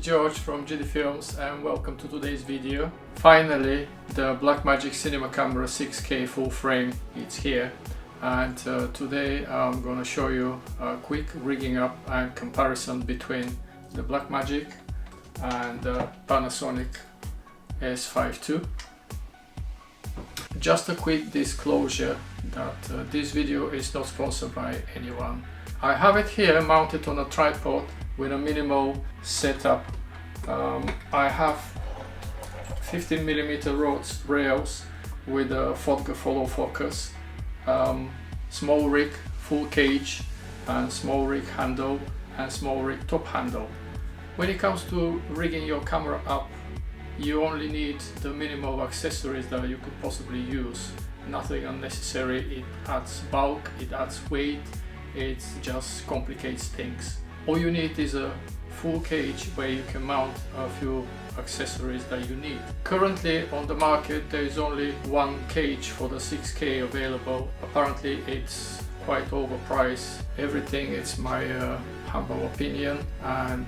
George from GD Films and welcome to today's video. Finally, the Blackmagic Cinema Camera 6K full frame, it's here, and today I'm gonna show you a quick rigging up and comparison between the Blackmagic and the Panasonic S5ll. Just a quick disclosure that this video is not sponsored by anyone. I have it here mounted on a tripod with a minimal setup. I have 15mm rails with a vodka follow focus, small rig full cage and small rig handle and small rig top handle. When it comes to rigging your camera up, you only need the minimal accessories that you could possibly use. Nothing unnecessary. It adds bulk, it adds weight, it just complicates things. All you need is a full cage where you can mount a few accessories that you need. Currently on the market there is only one cage for the 6K available. Apparently it's quite overpriced. Everything is my humble opinion, and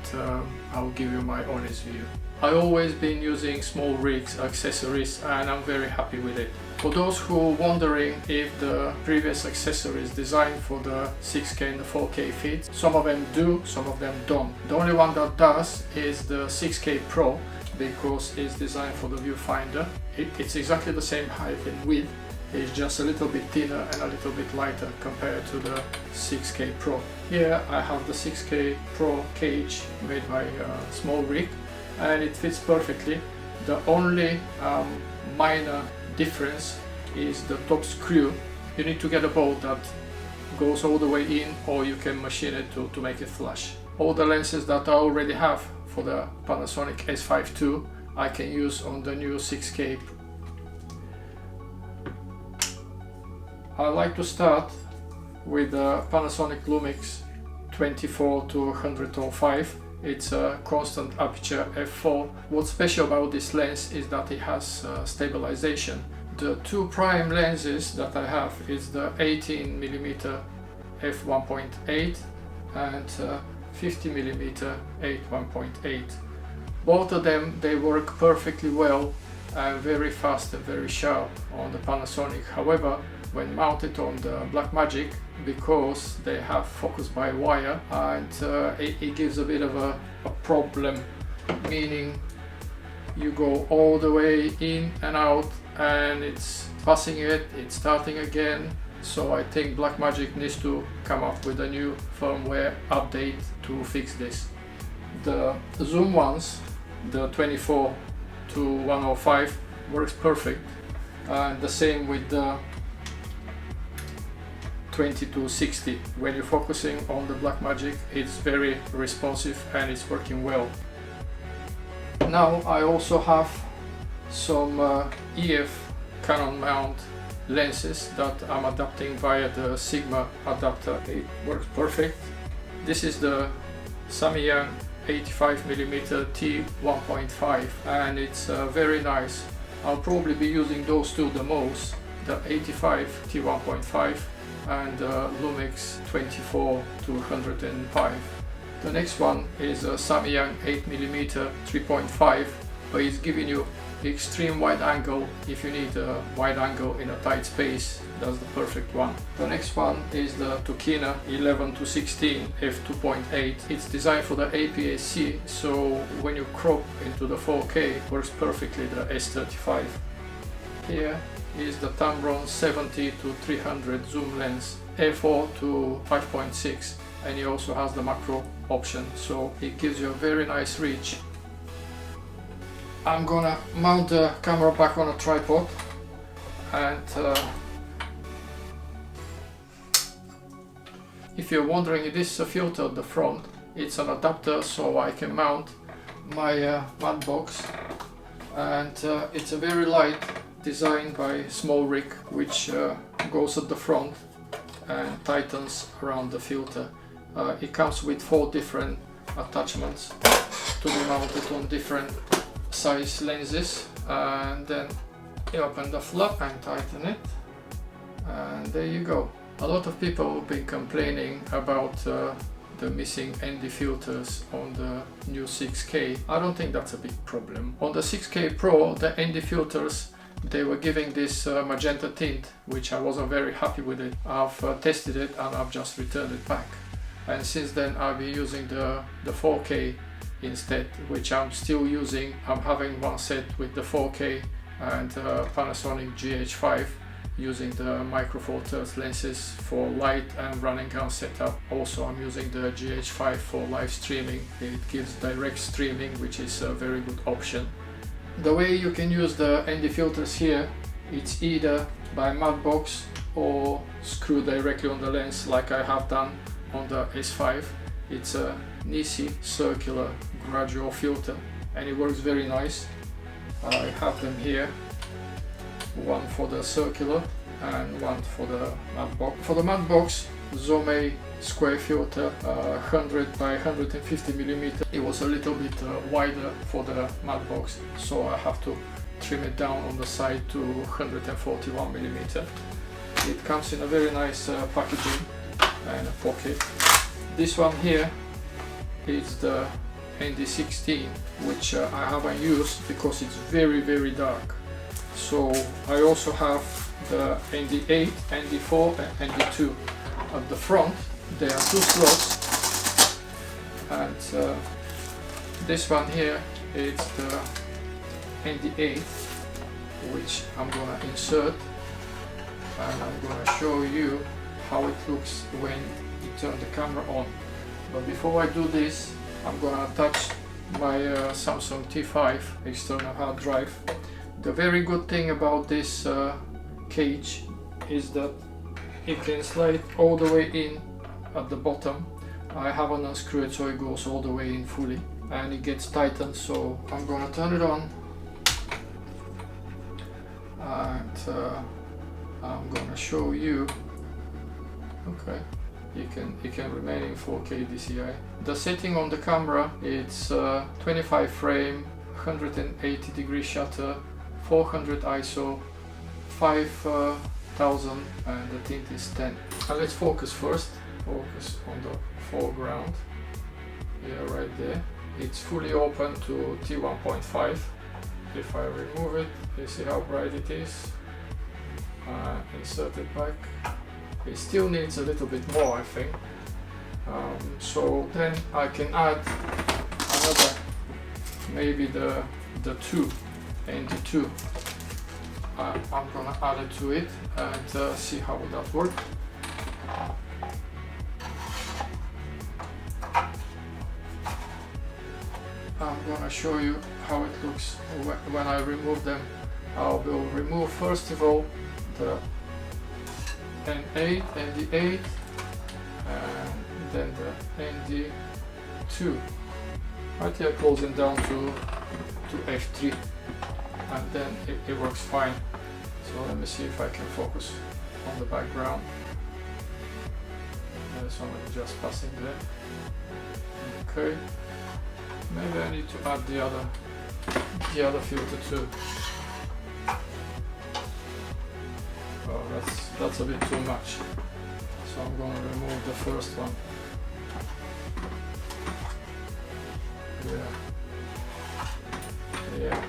I'll give you my honest view. I've always been using small rigs accessories and I'm very happy with it. For those who are wondering if the previous accessories designed for the 6K and the 4K fit, some of them do, some of them don't. The only one that does is the 6K Pro, because it's designed for the viewfinder. It's exactly the same height and width, it's just a little bit thinner and a little bit lighter compared to the 6K Pro. Here I have the 6K Pro cage made by a small rig and it fits perfectly. The only minor difference is the top screw. You need to get a bolt that goes all the way in, or you can machine it to make it flush. All the lenses that I already have for the Panasonic S5ll I can use on the new 6K. I like to start with the Panasonic Lumix 24-105. It's a constant aperture f4. What's special about this lens is that it has stabilization. The two prime lenses that I have is the 18mm f1.8 and 50mm 8.1.8. Both of them, they work perfectly well and very fast and very sharp on the Panasonic. However, when mounted on the Blackmagic, because they have focus by wire, and it gives a bit of a problem, meaning you go all the way in and out and it's passing it, it's starting again. So I think Blackmagic needs to come up with a new firmware update to fix this. The zoom ones, the 24-105, works perfect, and the same with the 20-60. When you're focusing on the Blackmagic, it's very responsive and it's working well. Now I also have some EF Canon mount lenses that I'm adapting via the Sigma adapter. It works perfect. This is the Samyang 85mm T1.5 and it's very nice. I'll probably be using those two the most, the 85 T1.5 and Lumix 24-105. The next one is a Samyang 8mm 3.5, but it's giving you extreme wide angle. If you need a wide angle in a tight space, that's the perfect one. The next one is the Tokina 11-16 f2.8. It's designed for the APS-C, so when you crop into the 4K, it works perfectly, the S35. Here is the Tamron 70-300 zoom lens, f4-5.6, and it also has the macro option, so it gives you a very nice reach. I'm gonna mount the camera back on a tripod, and if you're wondering, it is a filter at the front. It's an adapter so I can mount my matte box, and it's a very light, designed by small rig, which goes at the front and tightens around the filter. It comes with 4 different attachments to be mounted on different size lenses, and then you open the flap and tighten it, and there you go. A lot of people have been complaining about the missing ND filters on the new 6K. I don't think that's a big problem. On the 6K Pro, the ND filters, they were giving this magenta tint, which I wasn't very happy with it. I've tested it and I've just returned it back. And since then I've been using the 4K instead, which I'm still using. I'm having one set with the 4K and Panasonic GH5, using the micro four thirds lenses for light and running gun setup. Also I'm using the GH5 for live streaming. It gives direct streaming, which is a very good option. The way you can use the ND filters here, it's either by matte box or screw directly on the lens like I have done on the S5. It's a Nisi circular gradual filter and it works very nice. I have them here, one for the circular and one for the matte box. For the matte box, Zoomei square filter, 100 by 150mm. It was a little bit wider for the matte box, so I have to trim it down on the side to 141mm. It comes in a very nice packaging and a pocket. This one here is the ND16, which I haven't used because it's very dark. So I also have the ND8, ND4 and ND2. At the front there are two slots, and this one here is the ND8, which I'm gonna insert, and I'm gonna show you how it looks when you turn the camera on. But before I do this, I'm gonna attach my Samsung T5 external hard drive. The very good thing about this cage is that it can slide all the way in at the bottom. I haven't unscrewed it, so it goes all the way in fully and it gets tightened. So I'm gonna turn it on and I'm gonna show you. Okay, it can remain in 4K DCI. The setting on the camera, it's 25 frame, 180 degree shutter, 400 ISO, 5000, and the tint is 10. Now let's focus first. Focus on the foreground. Yeah, right there. It's fully open to T1.5. If I remove it, you see how bright it is. Insert it back. It still needs a little bit more, I think. So then I can add another, maybe the 2 and the 2. I'm gonna add it to it and see how that works. I'm gonna show you how it looks when I remove them. I will remove first of all the N8, ND8, and then the ND2. Right here, closing down to F3, and then it works fine. So let me see if I can focus on the background. There's somebody just passing there. Okay, maybe I need to add the other filter too. Oh, that's a bit too much. So I'm going to remove the first one. Yeah.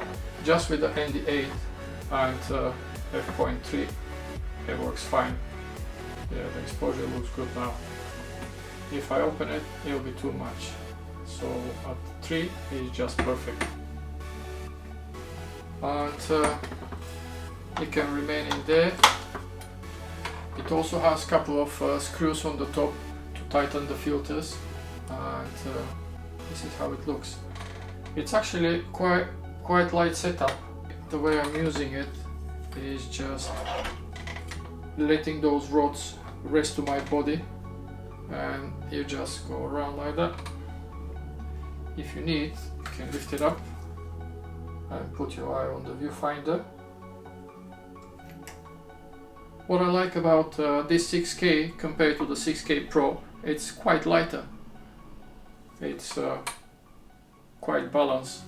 Just with the ND8 and f.3, it works fine. Yeah, the exposure looks good now. If I open it, it'll be too much. So at 3 is just perfect. And it can remain in there. It also has a couple of screws on the top to tighten the filters, and this is how it looks. It's actually quite light setup. The way I'm using it is just letting those rods rest to my body, and you just go around like that. If you need, you can lift it up and put your eye on the viewfinder. What I like about this 6K compared to the 6K Pro, it's quite lighter. It's quite balanced.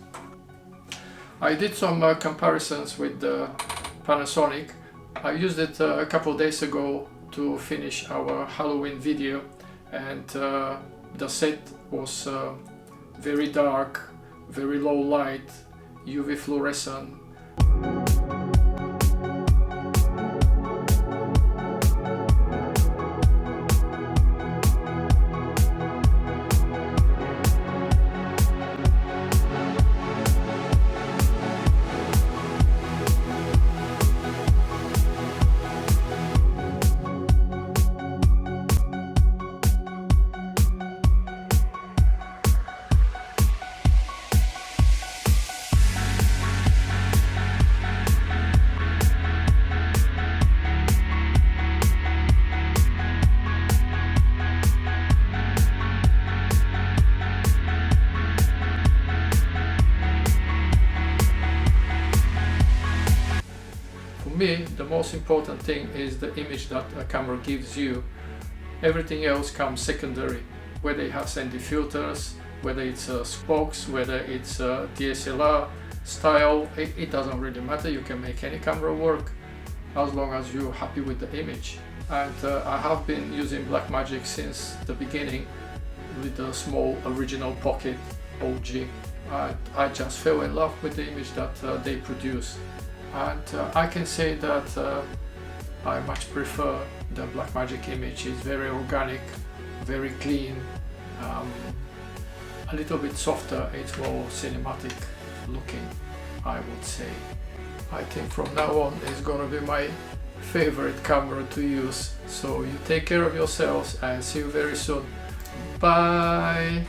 I did some comparisons with the Panasonic. I used it a couple of days ago to finish our Halloween video, and the The set was very dark, very low light, UV fluorescent. For me, the most important thing is the image that a camera gives you. Everything else comes secondary, whether it has any filters, whether it's spokes, whether it's DSLR style, it doesn't really matter. You can make any camera work as long as you're happy with the image. And I have been using Blackmagic since the beginning with the small original pocket OG. I just fell in love with the image that they produce. And I can say that I much prefer the Blackmagic image. It's very organic, very clean, a little bit softer, it's more cinematic looking, I would say. I think from now on it's gonna be my favorite camera to use. So you take care of yourselves and see you very soon. Bye!